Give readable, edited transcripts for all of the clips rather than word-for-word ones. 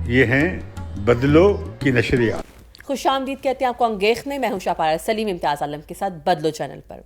یہ ہیں بدلو کی نشریات. خوش آمدید کہتے ہیں آپ کو انگیخت میں. میں ہوں شاپارہ سلیم امتیاز عالم کے ساتھ بدلو چینل پر.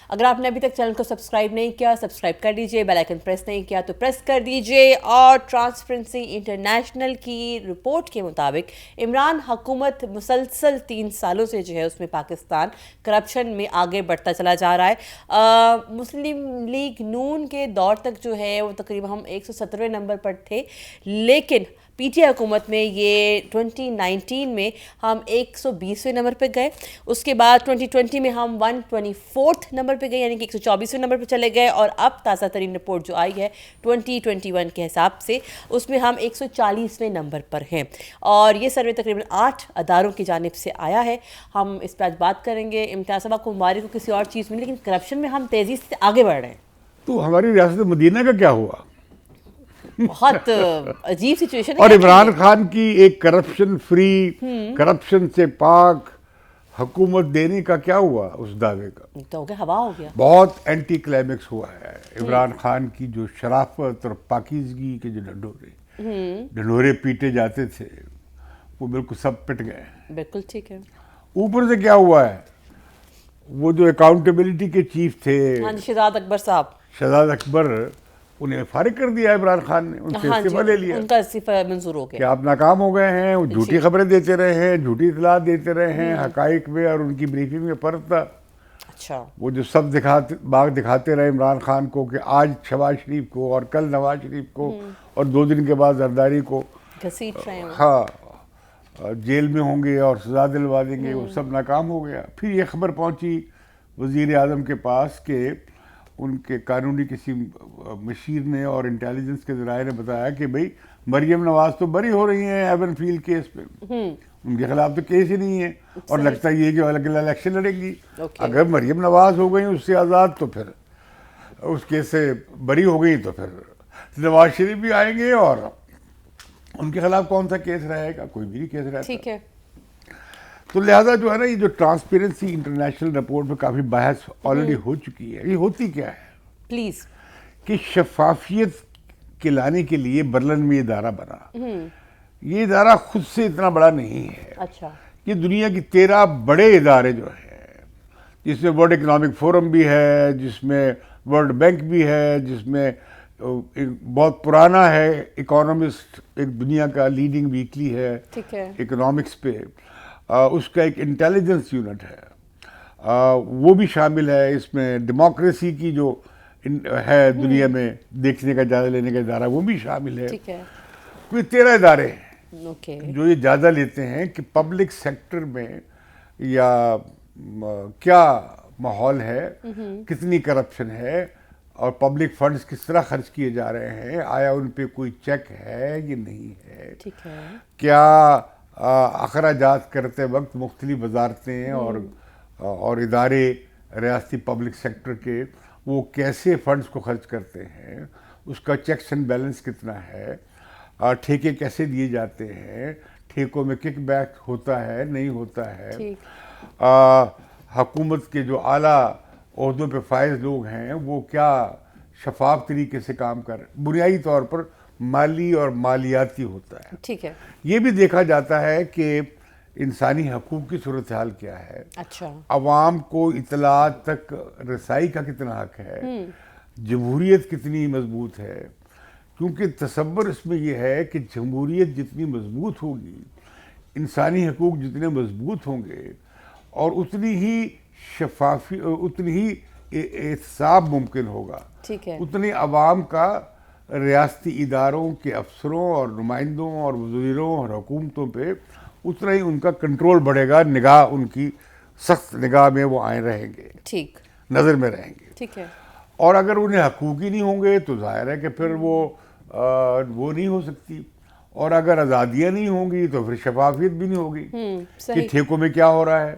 اگر آپ نے ابھی تک چینل کو سبسکرائب نہیں کیا سبسکرائب کر لیجئے, بیل آئیکن پریس نہیں کیا تو پریس کر دیجئے. اور ٹرانسپیرنسی انٹرنیشنل کی رپورٹ کے مطابق عمران حکومت مسلسل 3 سالوں سے جو ہے اس میں پاکستان کرپشن میں آگے بڑھتا چلا جا رہا ہے. مسلم لیگ نون کے دور تک جو ہے وہ تقریباً ہم 117ویں نمبر پر تھے, لیکن پی ٹی آئی حکومت میں یہ 2019 میں ہم 120ویں نمبر پہ گئے. اس کے بعد 2020 میں ہم 124 نمبر پہ گئے, یعنی کہ 124ویں نمبر پہ چلے گئے. اور اب تازہ ترین رپورٹ جو آئی ہے 2021 کے حساب سے اس میں ہم 140ویں نمبر پر ہیں. اور یہ سروے تقریباً 8 اداروں کی جانب سے آیا ہے. ہم اس پہ آج بات کریں گے. امتیاز صاحب کو مبارک کو کسی اور چیز میں, لیکن کرپشن میں ہم تیزی سے آگے بڑھ رہے ہیں. تو ہماری ریاست مدینہ کا کیا ہوا؟ بہت عجیب سچویشن ہے. اور عمران خان کی ایک کرپشن فری, کرپشن سے پاک حکومت دینے کا کیا ہوا اس دعوے کا؟ تو ہو گیا, ہوا ہو گیا. بہت اینٹی کلائمیکس ہوا ہے. عمران خان کی جو شرافت اور پاکیزگی کے جو ڈھنڈورے پیٹے جاتے تھے وہ بالکل سب پٹ گئے. بالکل ٹھیک ہے. اوپر سے کیا ہوا ہے, وہ جو اکاؤنٹیبلٹی کے چیف تھے شہزاد اکبر صاحب, شہزاد اکبر, انہیں فارغ کر دیا عمران خان نے, ان سے استعفیٰ لے لیا. ان کا استعفیٰ منظور ہو گیا کہ آپ ناکام ہو گئے ہیں. وہ جھوٹی خبریں دیتے رہے ہیں, جھوٹی اطلاعات دیتے رہے ہیں, حقائق میں اور ان کی بریفنگ میں فرق تھا. اچھا, وہ جو سب باغ دکھاتے رہے عمران خان کو کہ آج شہباز شریف کو اور کل نواز شریف کو اور 2 دن کے بعد زرداری کو گھسیٹ رہے ہیں, ہاں جیل میں ہوں گے اور سزا دلوا دیں گے, وہ سب ناکام ہو گیا. پھر یہ خبر پہنچی وزیر اعظم کے پاس کہ ان کے قانونی کسی مشیر نے اور انٹیلیجنس کے ذرائع نے بتایا کہ بھئی مریم نواز تو بری ہو رہی ہیں ایون فیلڈ کیس پہ, ان کے خلاف تو کیس ہی نہیں ہے, اور لگتا یہ کہ الگ الیکشن لڑے گی. اگر مریم نواز ہو گئی اس سے آزاد تو پھر اس کیس سے بری ہو گئی تو پھر نواز شریف بھی آئیں گے اور ان کے خلاف کون سا کیس رہے گا؟ کوئی بھی کیس رہتا. ٹھیک ہے. تو لہٰذا جو ہے نا, یہ جو ٹرانسپیرنسی انٹرنیشنل رپورٹ میں کافی بحث آلریڈی ہو چکی ہے. یہ ہوتی کیا ہے پلیز, کہ شفافیت کے لانے کے لیے برلن میں یہ ادارہ بنا. یہ ادارہ خود سے اتنا بڑا نہیں ہے. اچھا, یہ دنیا کی 13 بڑے ادارے جو ہیں, جس میں ورلڈ اکنامک فورم بھی ہے, جس میں ورلڈ بینک بھی ہے, جس میں بہت پرانا ہے اکانومسٹ, ایک دنیا کا لیڈنگ ویکلی ہے اکنامکس پہ, اس کا ایک انٹیلیجنس یونٹ ہے, وہ بھی شامل ہے اس میں. ڈیموکریسی کی جو ہے دنیا میں دیکھنے کا جائزہ لینے کا ادارہ, وہ بھی شامل ہے. کوئی 13 ادارے ہیں جو یہ جائزہ لیتے ہیں کہ پبلک سیکٹر میں یا کیا ماحول ہے, کتنی کرپشن ہے, اور پبلک فنڈز کس طرح خرچ کیے جا رہے ہیں, آیا ان پہ کوئی چیک ہے یا نہیں ہے, کیا اخراجات کرتے وقت مختلف وزارتیں اور ادارے ریاستی پبلک سیکٹر کے وہ کیسے فنڈز کو خرچ کرتے ہیں, اس کا چیکس اینڈ بیلنس کتنا ہے, ٹھیکے کیسے دیے جاتے ہیں, ٹھیکوں میں کک بیک ہوتا ہے نہیں ہوتا ہے, حکومت کے جو اعلیٰ عہدوں پہ فائز لوگ ہیں وہ کیا شفاف طریقے سے کام کر رہے ہیں. بنیادی طور پر مالی اور مالیاتی ہوتا ہے. ٹھیک ہے. یہ بھی دیکھا جاتا ہے کہ انسانی حقوق کی صورتحال کیا ہے, عوام کو اطلاعات تک رسائی کا کتنا حق ہے, جمہوریت کتنی مضبوط ہے. کیونکہ تصور اس میں یہ ہے کہ جمہوریت جتنی مضبوط ہوگی, انسانی حقوق جتنے مضبوط ہوں گے, اور اتنی ہی شفافی, اتنی ہی احتساب ممکن ہوگا, اتنی عوام کا ریاستی اداروں کے افسروں اور نمائندوں اور وزیروں اور حکومتوں پہ اتنا ہی ان کا کنٹرول بڑھے گا, نگاہ ان کی سخت نگاہ میں وہ آئے رہیں گے, نظر میں رہیں گے. ٹھیک ہے. اور اگر انہیں حقوق ہی نہیں ہوں گے تو ظاہر ہے کہ پھر وہ نہیں ہو سکتی, اور اگر آزادیاں نہیں ہوں گی تو پھر شفافیت بھی نہیں ہوگی کہ ٹھیکوں میں کیا ہو رہا ہے.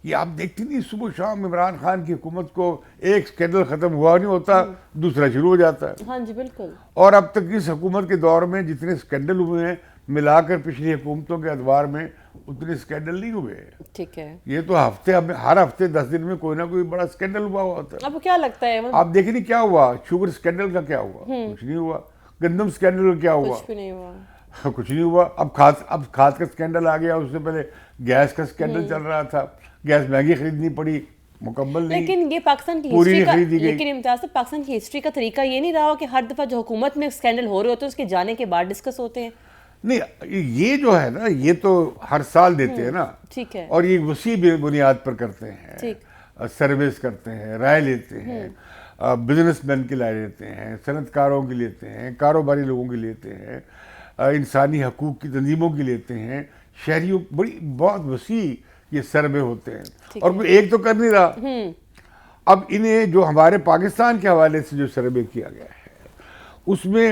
یہ آپ دیکھتی نہیں, صبح شام عمران خان کی حکومت کو ایک اسکینڈل ختم ہوا نہیں ہوتا دوسرا شروع ہو جاتا ہے. ہاں جی بالکل. اور اب تک اس حکومت کے دور میں جتنے اسکینڈل ہوئے ہیں ملا کر پچھلی حکومتوں کے ادوار میں اتنے اسکینڈل نہیں ہوئے. ٹھیک ہے. یہ تو ہر ہفتے 10 دن میں کوئی نہ کوئی بڑا اسکینڈل ہوا ہوتا ہے. اب کیا لگتا ہے آپ دیکھیں کیا ہوا, شوگر اسکینڈل کا کیا ہوا, کچھ نہیں ہوا. گندم اسکینڈل کا کیا ہوا, کچھ بھی نہیں ہوا. کچھ نہیں ہوا. اب کھاد کا اسکینڈل آ گیا, اس سے پہلے گیس کا اسکینڈل چل رہا تھا, گیس مہنگی خریدنی پڑی, مکمل نہیں, لیکن یہ پاکستان کی پوری ہسٹری نہیں کا خریدی گئی. لیکن امتیاز صاحب پاکستان کی ہسٹری کا طریقہ یہ نہیں رہا ہو کہ ہر دفعہ جو حکومت میں اسکینڈل ہو رہے ہوتے ہیں اس کے جانے کے بعد ڈسکس ہوتے ہیں؟ نہیں, یہ جو ہے نا یہ تو ہر سال دیتے ہیں نا, ٹھیک ہے, اور یہ وسیع بنیاد پر کرتے ہیں, ٹھیک, سرویز کرتے ہیں, رائے لیتے ہیں, بزنس مین کی رائے لیتے ہیں, صنعت کاروں کی لیتے ہیں, کاروباری لوگوں کی لیتے ہیں, انسانی حقوق کی تنظیموں کی لیتے ہیں, شہریوں, بڑی بہت وسیع یہ سروے ہوتے ہیں, اور کوئی ایک تو کر نہیں رہا. اب انہیں جو ہمارے پاکستان کے حوالے سے جو سروے کیا گیا ہے اس میں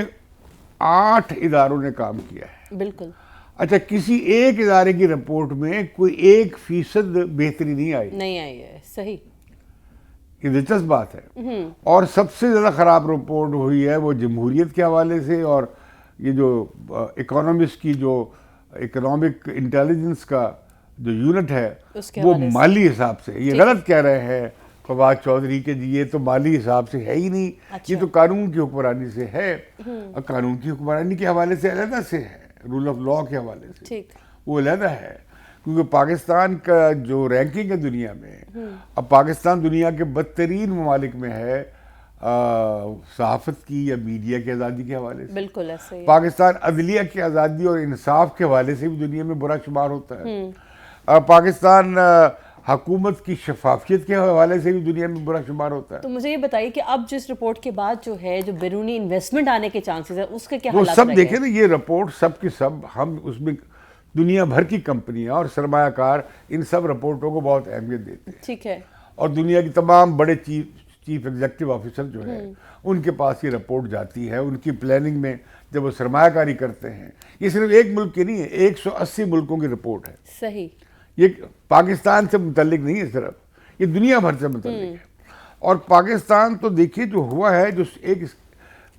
8 اداروں نے کام کیا ہے. بالکل. اچھا, کسی ایک ادارے کی رپورٹ میں کوئی 1% بہتری نہیں آئی ہے. صحیح, یہ دلچسپ بات ہے. اور سب سے زیادہ خراب رپورٹ ہوئی ہے وہ جمہوریت کے حوالے سے, اور یہ جو اکانومسٹ کی جو اکنامک انٹیلیجنس کا جو یونٹ ہے وہ مالی حساب سے, یہ غلط کہہ رہے ہیں فواد چودھری کے جی یہ تو مالی حساب سے ہے ہی نہیں, یہ تو قانون کی حکمرانی سے ہے, قانون کی حکمرانی کے حوالے سے علیحدہ سے ہے, رول آف لا کے حوالے سے وہ علیحدہ ہے. کیونکہ پاکستان کا جو رینکنگ ہے دنیا میں, اب پاکستان دنیا کے بدترین ممالک میں ہے صحافت کی یا میڈیا کی آزادی کے حوالے سے. بالکل ایسے ہی. پاکستان عدلیہ کی آزادی اور انصاف کے حوالے سے بھی دنیا میں برا شمار ہوتا ہے. پاکستان حکومت کی شفافیت کے حوالے سے بھی دنیا میں برا شمار ہوتا ہے. تو مجھے یہ بتائیے کہ اب جس رپورٹ کے بعد جو ہے جو بیرونی انویسٹمنٹ آنے کے چانسز ہیں اس کے کیا حالات وہ سب دیکھیں نا, یہ رپورٹ سب کی سب, ہم اس میں دنیا بھر کی کمپنیاں اور سرمایہ کار ان سب رپورٹوں کو بہت اہمیت دیتے ہیں. ٹھیک ہے. اور دنیا کی تمام بڑے چیف ایگزیکٹو آفیسر جو ہے ان کے پاس یہ رپورٹ جاتی ہے, ان کی پلاننگ میں جب وہ سرمایہ کاری کرتے ہیں. یہ صرف ایک ملک کی نہیں ہے, 180 ملکوں کی رپورٹ ہے. صحیح. یہ پاکستان سے متعلق نہیں ہے صرف, یہ دنیا بھر سے متعلق ہے. اور پاکستان تو دیکھیے جو ہوا ہے, جو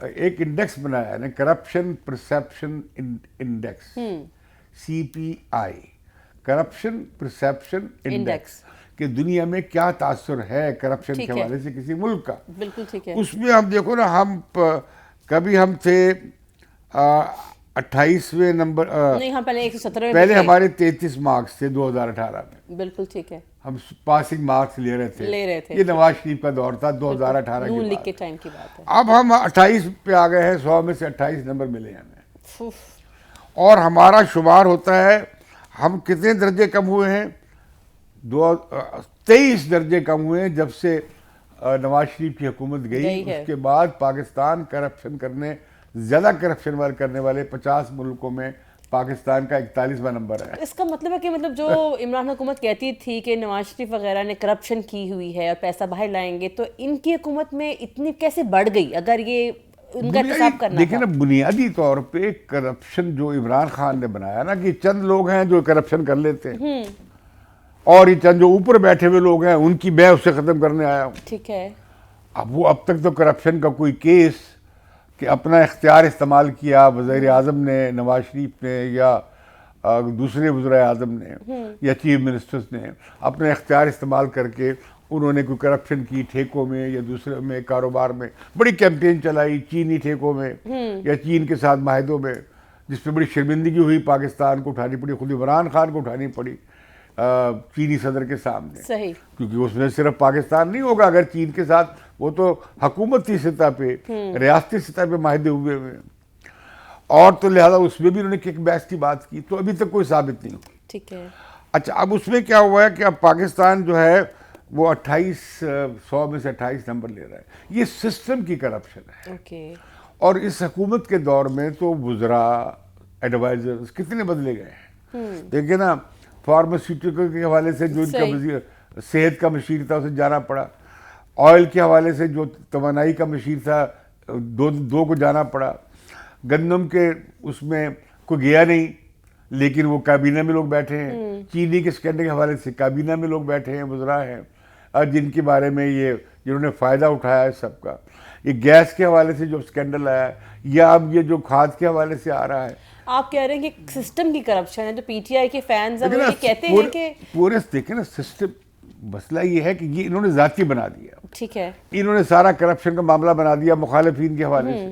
ایک انڈیکس بنایا ہے نا, corruption perception index, CPI, corruption perception index, کہ دنیا میں کیا تاثر ہے کرپشن کے حوالے سے کسی ملک کا. بالکل ٹھیک ہے. اس میں ہم دیکھو نا, کبھی ہم تھے 28ویں نمبر, نہیں ہم پہلے 117 پہلے ہمارے 33 مارکس تھے 2018 میں. بالکل ٹھیک ہے. ہم پاسنگ مارکس لے رہے تھے. یہ نواز شریف کا دور تھا 2018 کے ٹائم کی بات ہے. اب ہم 28 پہ آ گئے ہیں, 100 میں سے 28 نمبر ملے ہمیں. اور ہمارا شمار ہوتا ہے ہم کتنے درجے کم ہوئے ہیں, 23 درجے کم ہوئے ہیں جب سے نواز شریف کی حکومت گئی. اس کے بعد پاکستان زیادہ کرپشن کرنے والے 50 ملکوں میں پاکستان کا 41واں نمبر ہے. اس کا مطلب ہے کہ جو عمران حکومت کہتی تھی کہ نواز شریف وغیرہ نے کرپشن کی ہوئی ہے اور پیسہ باہر لائیں گے, تو ان کی حکومت میں اتنی کیسے بڑھ گئی اگر یہ ان کا احتساب کرنا؟ دیکھیں نا, بنیادی طور پہ کرپشن جو عمران خان نے بنایا نا, کہ چند لوگ ہیں جو کرپشن کر لیتے ہیں, اور یہ چند جو اوپر بیٹھے ہوئے لوگ ہیں ان کی میں اس سے ختم کرنے آیا ہوں. ٹھیک ہے. اب تک تو کرپشن کا کوئی کیس کہ اپنا اختیار استعمال کیا وزیر اعظم نے, نواز شریف نے, یا دوسرے وزراء اعظم نے یا چیف منسٹرز نے اپنا اختیار استعمال کر کے انہوں نے کوئی کرپشن کی ٹھیکوں میں یا دوسرے میں کاروبار میں, بڑی کیمپین چلائی چینی ٹھیکوں میں یا چین کے ساتھ معاہدوں میں, جس پہ بڑی شرمندگی ہوئی پاکستان کو اٹھانی پڑی, خود عمران خان کو اٹھانی پڑی چینی صدر کے سامنے. صحیح. کیونکہ اس میں صرف پاکستان نہیں ہوگا, اگر چین کے ساتھ, وہ تو حکومتی سطح پہ ریاستی سطح پہ معاہدے ہوئے ہوئے, اور تو لہذا اس میں بھی انہوں نے کک بیکس کی بات کی, تو ابھی تک کوئی ثابت نہیں ہوئی. ٹھیک ہے. اچھا, اب اس میں کیا ہوا ہے کہ اب پاکستان جو ہے وہ 100 میں سے 28 نمبر لے رہا ہے. یہ سسٹم کی کرپشن ہے. اوکے. اور اس حکومت کے دور میں تو وزراء, ایڈوائزرز کتنے بدلے گئے ہیں. دیکھیں نا, فارماسیوٹیکل کے حوالے سے جو ان کا وزیر صحت کا مشیر تھا اسے جانا پڑا, آئل کے حوالے سے جو توانائی کا مشیر تھا دو کو جانا پڑا, گندم کے اس میں کوئی گیا نہیں لیکن وہ کابینہ میں لوگ بیٹھے ہیں, چینی کے اسکینڈل کے حوالے سے کابینہ میں لوگ بیٹھے ہیں, وزراء ہیں جن کے بارے میں جنہوں نے فائدہ اٹھایا ہے سب کا. یہ گیس کے حوالے سے جو اسکینڈل آیا ہے, یا اب یہ جو کھاد کے حوالے سے آ رہا ہے. آپ کہہ رہے ہیں کہ سسٹم کی کرپشن ہے, جو پی ٹی آئی کے فینز ہیں وہ یہ کہتے ہیں کہ پورے دیکھیں نا سسٹم, مسئلہ یہ ہے کہ یہ انہوں نے ذاتی بنا دیا. ٹھیک ہے. انہوں نے سارا کرپشن کا معاملہ بنا دیا مخالفین کے حوالے سے.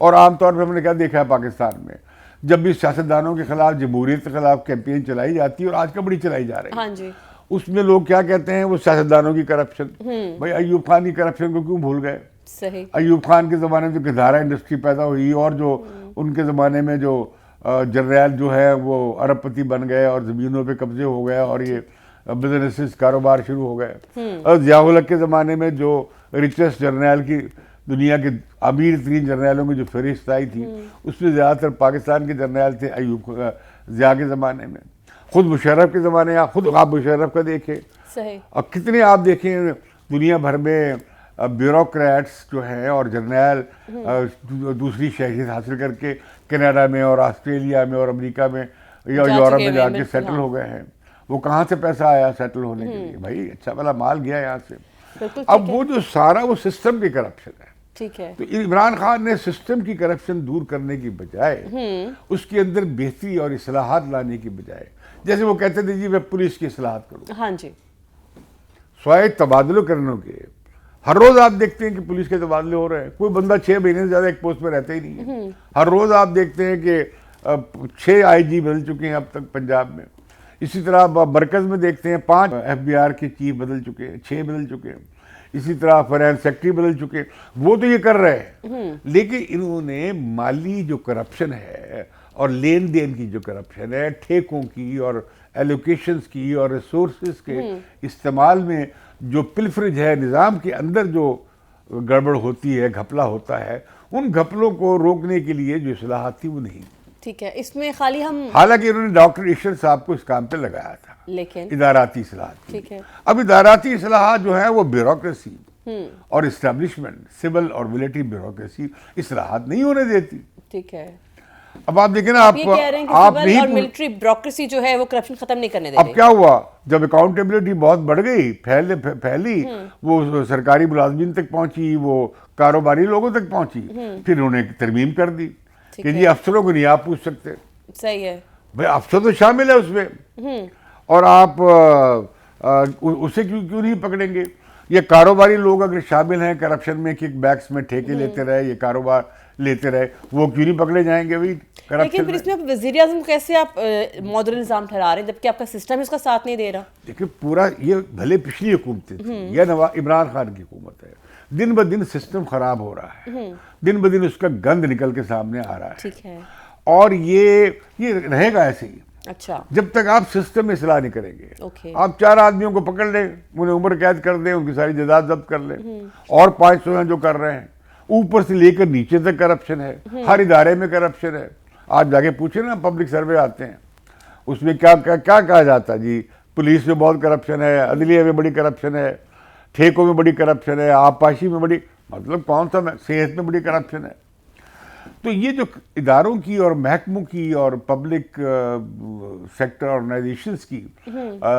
اور عام طور پہ ہم نے کیا دیکھا ہے پاکستان میں, جب بھی سیاستدانوں کے خلاف جمہوریت کے خلاف کیمپین چلائی جاتی ہے اور آج کا بڑی چلائی جا رہی ہے, ہاں جی, اس میں لوگ کیا کہتے ہیں, وہ سیاستدانوں کی کرپشن. بھائی ایوب خان کی کرپشن کو کیوں بھول گئے؟ صحیح. ایوب خان کے زمانے میں جو گدھارا انڈسٹری پیدا ہوئی, اور جو ان کے زمانے میں جو جرنیل جو ہے وہ ارب پتی بن گئے اور زمینوں پہ قبضے ہو گئے اور یہ بزنسز کاروبار شروع ہو گئے. اور ضیاء الحق کے زمانے میں جو ریچسٹ جرنیل کی, دنیا کے امیر ترین جرنیلوں کی جو فہرست آئی تھی, اس میں زیادہ تر پاکستان کے جرنیل تھے ضیاء کے زمانے میں. خود مشرف کے زمانے, یا خود آپ مشرف کا دیکھیں, صحیح. اور کتنے آپ دیکھیں دنیا بھر میں بیوروکریٹس جو ہیں اور جرنیل دوسری شہریت حاصل کر کے کینیڈا میں اور آسٹریلیا میں اور امریکہ میں یا یورپ میں جا کے سیٹل ہو گئے ہیں. وہ کہاں سے پیسہ آیا سیٹل ہونے کے لیے؟ بھائی اچھا والا مال گیا یہاں سے. اب وہ جو سارا وہ سسٹم کی کرپشن ہے. ٹھیک ہے. تو عمران خان نے سسٹم کی کرپشن دور کرنے کی بجائے اس کے اندر بہتری اور اصلاحات لانے کی بجائے, جیسے وہ کہتے تھے جی میں پولیس کی اصلاحات کروں, ہاں جی, سوائے تبادلوں کرنے کے ہر روز آپ دیکھتے ہیں کہ پولیس کے تبادلے ہو رہے ہیں. کوئی بندہ 6 مہینے سے زیادہ ایک پوسٹ پہ رہتا ہی نہیں ہے. ہر روز آپ دیکھتے ہیں کہ 6 IG بدل چکے ہیں اب تک پنجاب میں. اسی طرح مرکز میں دیکھتے ہیں 5 FBI کے چیف بدل چکے ہیں, 6 بدل چکے ہیں. اسی طرح فائنانس سیکٹری بدل چکے. وہ تو یہ کر رہے ہیں, لیکن انہوں نے مالی جو کرپشن ہے اور لین دین کی جو کرپشن ہے, ٹھیکوں کی اور ایلوکیشنز کی اور ریسورسز کے استعمال میں جو پلفرج ہے, نظام کے اندر جو گڑبڑ ہوتی ہے, گھپلا ہوتا ہے, ان گھپلوں کو روکنے کے لیے جو اصلاحات تھی وہ نہیں. ٹھیک ہے. اس میں خالی ہم, حالانکہ انہوں نے ڈاکٹر ایشور صاحب کو اس کام پہ لگایا تھا, لیکن اداراتی اصلاحات. ٹھیک ہے. اب اداراتی اصلاحات جو ہے وہ بیوروکریسی اور اسٹیبلشمنٹ, سول اور ملٹری بیوروکریسی اصلاحات نہیں ہونے دیتی. ٹھیک ہے. اب آپ دیکھیں نا, یہ کہہ رہے ہیں کہ سول اور ملٹری بیوروکریسی جو ہے وہ کرپشن ختم نہیں کرنے دے رہی. اب کیا ہوا, جب اکاؤنٹیبلٹی بہت بڑھ گئی, پھیلی, وہ سرکاری ملازمین تک پہنچی, وہ کاروباری لوگوں تک پہنچی, پھر انہوں نے ترمیم کر دی کہ جی افسروں کو نہیں آپ پوچھ سکتے. صحیح ہے. بھائی افسر تو شامل ہے اس میں, اور آپ اسے کیوں نہیں پکڑیں گے؟ یہ کاروباری لوگ اگر شامل ہیں کرپشن میں, کک بیکس میں ٹھیکے لیتے رہے, یہ کاروبار لیتے رہے, وہ کیوں نہیں پکڑے جائیں گے بھائی کرپشن؟ لیکن پھر اس میں وزیر اعظم کیسے آپ ماڈل نظام ٹھہرا رہے ہیں جبکہ آپ کا سسٹم اس کا ساتھ نہیں دے رہا؟ دیکھیں پورا یہ بھلے پچھلی حکومتیں تھیں, یہ عمران خان کی حکومت ہے, دن بہ دن سسٹم خراب ہو رہا ہے, دن بہ دن اس کا گند نکل کے سامنے آ رہا ہے. ٹھیک ہے. اور یہ رہے گا ایسے ہی اچھا. جب تک آپ سسٹم میں اصلاح نہیں کریں گے. اوکے. آپ 4 آدمیوں کو پکڑ لیں, انہیں عمر قید کر دیں, ان کی ساری جائیداد ضبط کر لیں, اور 500 ہیں جو کر رہے ہیں, اوپر سے لے کر نیچے تک کرپشن ہے, ہر ادارے میں کرپشن ہے. آج جا کے پوچھیں نا, پبلک سروے آتے ہیں, اس میں کیا کہا جاتا ہے جی پولیس میں بہت کرپشن ہے, عدلیہ میں بڑی کرپشن ہے, ٹھیکوں میں بڑی کرپشن ہے, آبپاشی میں بڑی, مطلب کون سا, صحت میں بڑی کرپشن ہے. تو یہ جو اداروں کی اور محکموں کی اور پبلک سیکٹر آرگنائزیشنز کی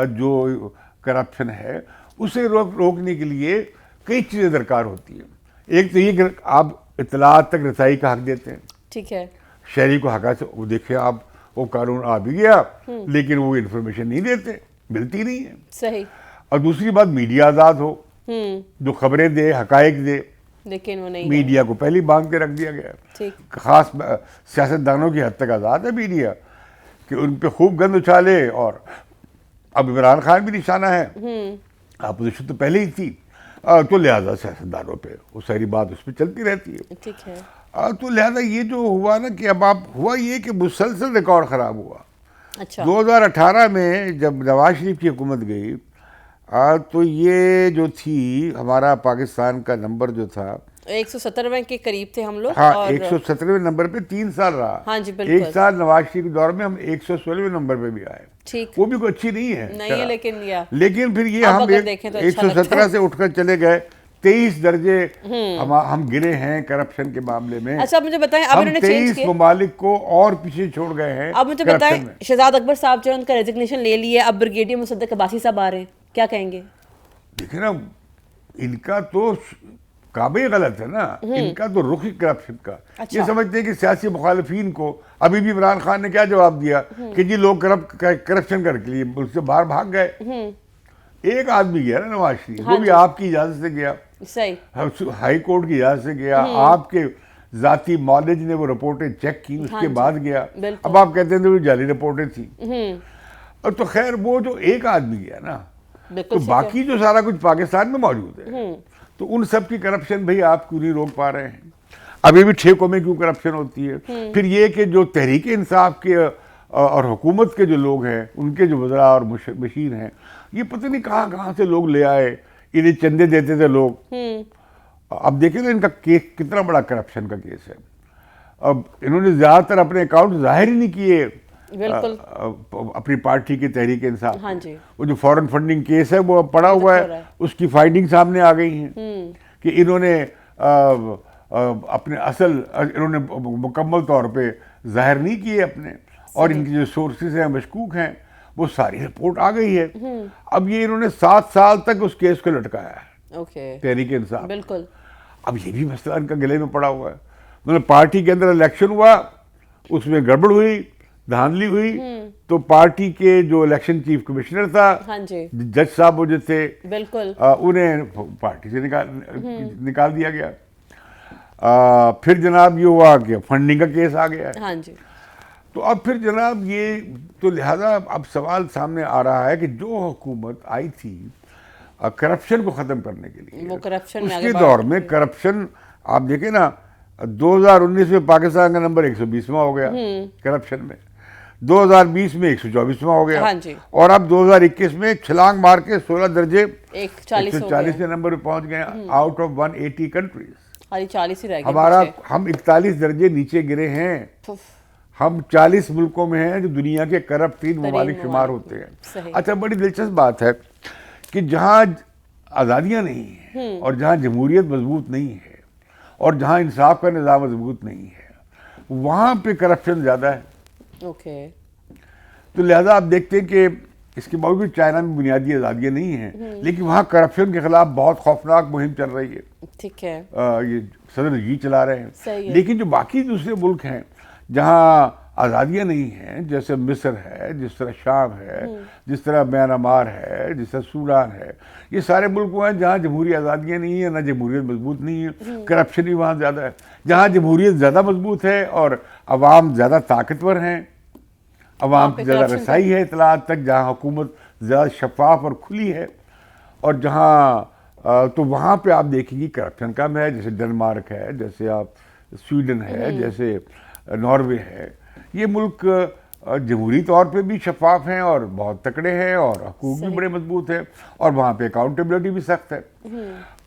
جو کرپشن ہے, اسے روکنے کے لیے کئی چیزیں درکار ہوتی ہیں. ایک تو یہ کہ آپ اطلاعات تک رسائی کا حق دیتے ہیں. ٹھیک ہے. شہری کو حق سے, وہ دیکھیں آپ, وہ قانون آ بھی گیا لیکن وہ انفارمیشن نہیں دیتے, ملتی نہیں ہے. صحیح. اور دوسری بات, میڈیا آزاد ہو جو خبریں دے, حقائق دے, لیکن وہ نہیں, میڈیا کو پہلے باندھ کے رکھ دیا گیا. خاص سیاستدانوں کی حد تک آزاد ہے میڈیا کہ ان پہ خوب گند اچھالے. اور اب عمران خان بھی نشانہ ہے, اپوزیشن تو پہلے ہی تھی, تو لہٰذا سیاستدانوں پہ وہ ساری بات اس پہ چلتی رہتی ہے. ٹھیک ہے. تو لہٰذا یہ جو ہوا نا کہ اب ہوا یہ کہ مسلسل ریکارڈ خراب ہوا. اچھا. 2018 میں جب نواز شریف کی حکومت گئی تو یہ جو تھی ہمارا پاکستان کا نمبر جو تھا 117 کے قریب تھے ہم لوگ. ہاں, 117 نمبر پہ 3 سال رہا. ہاں جی بالکل. 1 سال نواز شریف کے دور میں ہم 116 نمبر پہ بھی آئے. ٹھیک. وہ بھی کوئی اچھی نہیں ہے, نہیں ہے, لیکن پھر یہ ہم 117 سے اٹھ کر چلے گئے 23 درجے ہم گرے ہیں کرپشن کے معاملے میں. اچھا مجھے بتائیں, اب انہوں نے چینج کیا, 23 ممالک کو اور پیچھے چھوڑ گئے ہیں. اب مجھے بتائیں, شہزاد اکبر صاحب جو ان کا ریزگنیشن لے لیا, اب بریگیڈیئر مصدق عباسی صاحب آ رہے ہیں, کیا کہیں گے؟ دیکھیں نا, ان کا تو کعبہ غلط ہے نا, ان کا تو رخ کرپشن کا. یہ سمجھتے ہیں کہ سیاسی مخالفین کو, ابھی بھی عمران خان نے کیا جواب دیا کہ جی لوگ کرپشن کر کے لیے ملک سے باہر بھاگ گئے. ایک آدمی گیا نا نواز شریف, وہ بھی آپ کی اجازت سے گیا, صحیح, ہائی کورٹ کی اجازت سے گیا, آپ کے ذاتی مالج نے وہ رپورٹیں چیک کی، اس کے بعد گیا. بالکل. اب آپ کہتے ہیں وہ جعلی رپورٹیں تھیں. اور تو خیر وہ جو ایک آدمی گیا نا، تو باقی جو سارا کچھ پاکستان میں موجود ہے، تو ان سب کی کرپشن بھئی آپ کیوں نہیں روک پا رہے ہیں؟ ابھی بھی ٹھیکوں میں کیوں کرپشن ہوتی ہے؟ پھر یہ کہ جو تحریک انصاف کے اور حکومت کے جو لوگ ہیں، ان کے جو وزراء اور مشیر ہیں، یہ پتہ نہیں کہاں کہاں سے لوگ لے آئے، انہیں چندے دیتے تھے لوگ. اب دیکھیں نا ان کا کیس کتنا بڑا کرپشن کا کیس ہے. اب انہوں نے زیادہ تر اپنے اکاؤنٹ ظاہر ہی نہیں کیے بالکل اپنی پارٹی کی تحریک انصاف. ہاں جی. وہ جو فورن فنڈنگ کیس ہے وہ پڑا ہوا ہے، اس کی فائنڈنگ سامنے آ گئی ہیں کہ انہوں نے اپنے انہوں نے مکمل طور پہ ظاہر نہیں کیے اپنے، اور ان کی جو سورسز ہیں مشکوک ہیں وہ ساری رپورٹ آ گئی ہے. اب یہ انہوں نے 7 سال تک اس کیس کو لٹکایا ہے تحریک انصاف. بالکل. اب یہ بھی مسئلہ ان کا گلے میں پڑا ہوا ہے. انہوں نے پارٹی کے اندر الیکشن ہوا، اس میں گڑبڑ ہوئی، دھاندلی ہوئی، تو پارٹی کے جو الیکشن چیف کمشنر تھا، جج صاحب وہ جو تھے، بالکل انہیں پارٹی سے نکال دیا گیا. پھر جناب یہ ہوا کہ فنڈنگ کا کیس آ گیا. ہاں جی. تو اب پھر جناب یہ تو لہذا اب سوال سامنے آ رہا ہے کہ جو حکومت آئی تھی کرپشن کو ختم کرنے کے لیے، وہ کرپشن اس کے دور میں کرپشن آپ دیکھیں نا، 2019 میں پاکستان کا نمبر 120واں ہو گیا کرپشن میں، 2020 میں 124واں ہو گیا، اور اب 2021 میں چھلانگ مار کے 16 درجے 140 نمبر پہ پہنچ گئے آؤٹ آف 180 کنٹریز. ہمارا ہم 41 درجے نیچے گرے ہیں. ہم 40 ملکوں میں ہیں جو دنیا کے کرپٹ ترین ممالک شمار ہوتے ہیں. اچھا بڑی دلچسپ بات ہے کہ جہاں آزادیاں نہیں ہیں اور جہاں جمہوریت مضبوط نہیں ہے اور جہاں انصاف کا نظام مضبوط نہیں ہے، وہاں پہ کرپشن زیادہ ہے. تو لہذا آپ دیکھتے ہیں کہ اس کے باوجود چائنا میں بنیادی آزادیاں نہیں ہیں، لیکن وہاں کرپشن کے خلاف بہت خوفناک مہم چل رہی ہے. ٹھیک ہے. یہ صدر جی چلا رہے ہیں. لیکن جو باقی دوسرے ملک ہیں جہاں آزادیاں نہیں ہیں، جیسے مصر ہے، جس طرح شام ہے، جس طرح میانمار ہے، جس طرح سوڈان ہے، یہ سارے ملک ہیں جہاں جمہوری آزادیاں نہیں ہیں، نہ جمہوریت مضبوط نہیں ہے، کرپشن بھی وہاں زیادہ ہے. جہاں جمہوریت زیادہ مضبوط ہے اور عوام زیادہ طاقتور ہیں، عوام کی زیادہ رسائی ہے اطلاعات تک، جہاں حکومت زیادہ شفاف اور کھلی ہے، اور جہاں تو وہاں پہ آپ دیکھیں گی کرپشن کم ہے. جیسے ڈنمارک ہے، جیسے آپ سویڈن ہے، جیسے ناروے ہے. یہ ملک جمہوری طور پہ بھی شفاف ہیں اور بہت تکڑے ہیں اور حقوق بھی بڑے مضبوط ہیں، اور وہاں پہ اکاؤنٹیبلٹی بھی سخت ہے.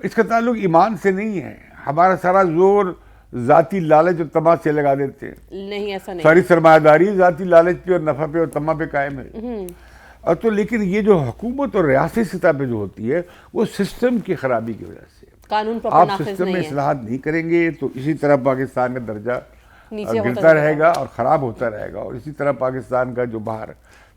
اس کا تعلق ایمان سے نہیں ہے. ہمارا سارا زور ذاتی لالچ اور طمع سے لگا دیتے ہیں. نہیں، ایسا نہیں. ساری سرمایہ داری ذاتی لالچ پہ اور نفع پہ اور طمع پہ قائم ہے. تو لیکن یہ جو حکومت اور ریاستی سطح پہ جو ہوتی ہے وہ سسٹم کی خرابی کی وجہ سے. قانون پر آپ سسٹم میں اصلاحات نہیں کریں گے تو اسی طرح پاکستان کا درجہ گرتا رہے گا اور خراب ہوتا رہے گا، اور اسی طرح پاکستان کا جو باہر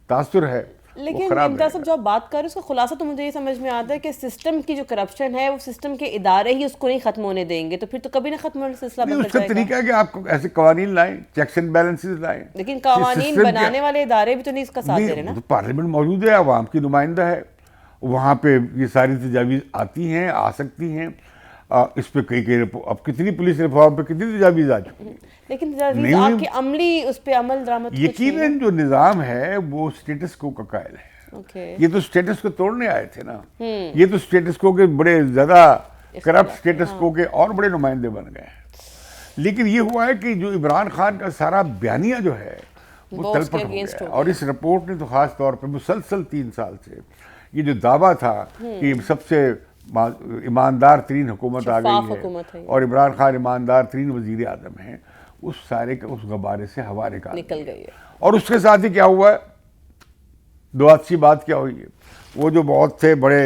تاثر ہے. لیکن امتیاز صاحب جو آپ بات کر رہے ہیں اس کا خلاصہ تو مجھے یہ سمجھ میں آتا ہے کہ سسٹم کی جو کرپشن ہے وہ سسٹم کے ادارے ہی اس کو نہیں ختم ہونے دیں گے، تو پھر تو کبھی نہ ختم ہونے سلسلہ نہیں. اس کا طریقہ ہے کہ آپ کو ایسے قوانین لائیں، چیکس اینڈ بیلنسز لائیں. لیکن قوانین بنانے والے ادارے بھی تو نہیں اس کا ساتھ دے رہے نا. پارلیمنٹ موجود ہے، عوام کی نمائندہ ہے، وہاں پہ یہ ساری تجاویز آتی ہیں، آ سکتی ہیں. اس پہ کئی اب کتنی پولیس ریفارم پہ کتنی تجاویز آ چکی ہیں، لیکن تجاویز آپ کی عملی اس پہ عمل درآمد یقیناً جو نظام ہے وہ سٹیٹس کو کا قائل ہے. یہ تو سٹیٹس کو توڑنے آئے تھے نا. یہ تو سٹیٹس کو کے بڑے زیادہ کرپٹ سٹیٹس کو کے اور بڑے نمائندے بن گئے ہیں. لیکن یہ ہوا ہے کہ جو عمران خان کا سارا بیانیہ جو ہے وہ تلپٹ ہو گیا، اور اس رپورٹ نے تو خاص طور پہ مسلسل 3 سال سے یہ جو دعویٰ تھا کہ سب سے ایماندار ترین حکومت آ گئی ہے اور عمران خان ایماندار ترین وزیر اعظم ہیں، اس سارے اس غبارے سے ہوا نکل گئی ہے. اور اس کے ساتھ ہی کیا ہوا ہے، دو اچھی بات کیا ہوئی ہے، وہ جو بہت تھے بڑے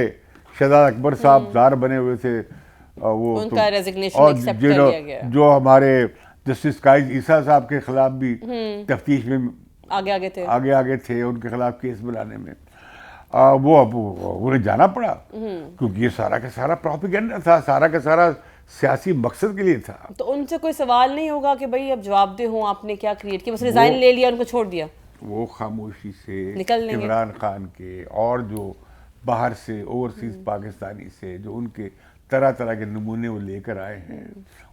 شہزاد اکبر صاحب دار بنے ہوئے تھے، وہ ان کا ریزگنیشن ایکسپٹ کر لیا گیا، جو ہمارے جسٹس قائد عیسیٰ صاحب کے خلاف بھی تفتیش میں آگے تھے ان کے خلاف کیس بلانے میں، وہ اب انہیں جانا پڑا کیونکہ یہ سارا کا سارا پروپیگنڈا تھا، سارا کا سارا سیاسی مقصد کے لیے تھا. تو ان سے کوئی سوال نہیں ہوگا کہ بھائی اب جواب دہ ہوں آپ نے کیا کریٹ کیا، بس ریزائن لے لیا ان کو چھوڑ دیا؟ وہ خاموشی سے عمران خان کے اور جو باہر سے اوورسیز پاکستانی سے جو ان کے طرح طرح کے نمونے وہ لے کر آئے ہیں،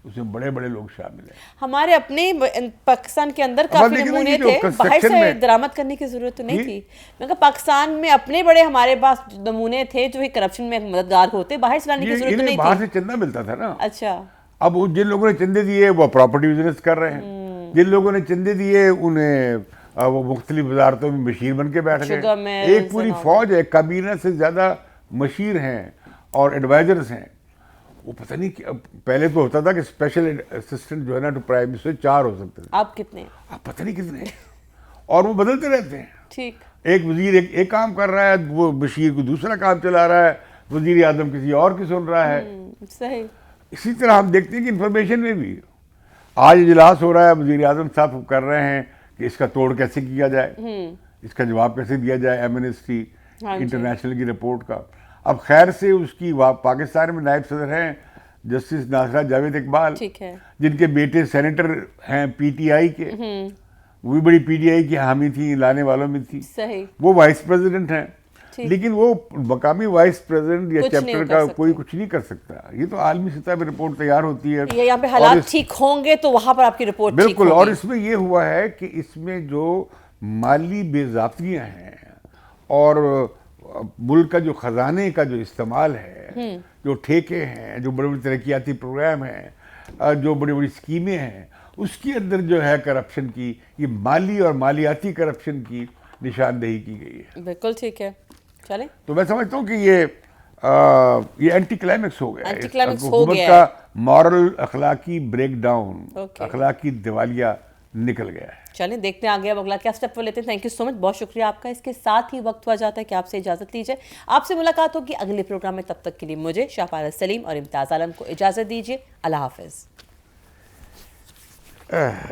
اس میں بڑے بڑے لوگ شامل ہیں. ہمارے اپنے پاکستان کے اندر کافی نمونے تھے، باہر سے درآمد کرنے کی ضرورت تو نہیں تھی. میں کہا پاکستان میں اپنے بڑے ہمارے پاس نمونے تھے جو کرپشن میں مددگار ہوتے، باہر سے لانے کی ضرورت تو نہیں تھی. باہر سے چندہ ملتا تھا نا. اچھا. اب جن لوگوں نے چندے دیے وہ پراپرٹی بزنس کر رہے ہیں، جن لوگوں نے چندے دیے انہیں وہ مختلف وزارتوں میں مشیر بن کے بیٹھ گئے. ایک پوری فوج ہے، کابینہ سے زیادہ مشیر ہیں اور ایڈوائزرز ہیں. وہ پتہ نہیں، پہلے تو ہوتا تھا کہ اسپیشل اسسٹنٹ جو ہے نا ٹو پرائم منسٹر 4 ہو سکتے تھے. آپ کتنے؟ آپ پتہ نہیں کتنے ہیں، اور وہ بدلتے رہتے ہیں. ٹھیک. ایک وزیر ایک کام کر رہا ہے، وہ بشیر کو دوسرا کام چلا رہا ہے، وزیر اعظم کسی اور کی سن رہا ہے. صحیح. اسی طرح ہم دیکھتے ہیں کہ انفارمیشن میں بھی آج اجلاس ہو رہا ہے، وزیر اعظم صاحب کر رہے ہیں کہ اس کا توڑ کیسے کیا جائے، اس کا جواب کیسے دیا جائے ایمنسٹی انٹرنیشنل کی رپورٹ کا. اب خیر سے اس کی پاکستان میں نائب صدر ہیں جسٹس ناصرہ جاوید اقبال، جن کے بیٹے سینیٹر ہیں پی ٹی آئی کے، وہ بھی بڑی پی ٹی آئی کی حامی تھی، لانے والوں میں تھی. وہ وائس پریزیڈنٹ ہیں، لیکن وہ مقامی وائس پریزیڈنٹ یا چیپٹر کا کوئی کچھ نہیں کر سکتا. یہ تو عالمی سطح پہ رپورٹ تیار ہوتی ہے، یہاں پہ حالات ٹھیک ہوں گے تو وہاں پر آپ کی رپورٹ ٹھیک بالکل. اور اس میں یہ ہوا ہے کہ اس میں جو مالی بے ضابطگیاں ہیں اور ملک کا جو خزانے کا جو استعمال ہے، جو ٹھیکے ہیں، جو بڑے بڑے ترقیاتی پروگرام ہیں، جو بڑی بڑی اسکیمیں ہیں، اس کے اندر جو ہے کرپشن کی، یہ مالی اور مالیاتی کرپشن کی نشاندہی کی گئی ہے. بالکل ٹھیک ہے. چلیں. تو میں سمجھتا ہوں کہ یہ اینٹی کلائمیکس ہو گیا ہے، حکومت کا مورل اخلاقی بریک ڈاؤن، اخلاقی دیوالیہ نکل گیا ہے. چلیں دیکھتے ہیں آگے اب اگلا کیا اسٹیپ لیتے ہیں. تھینک یو سو مچ، بہت شکریہ آپ کا. اس کے ساتھ ہی وقت ہوا جاتا ہے کہ آپ سے اجازت لیجیے. آپ سے ملاقات ہوگی اگلے پروگرام میں، تب تک کے لیے مجھے شاہ پارس سلیم اور امتیاز عالم کو اجازت دیجیے. اللہ حافظ.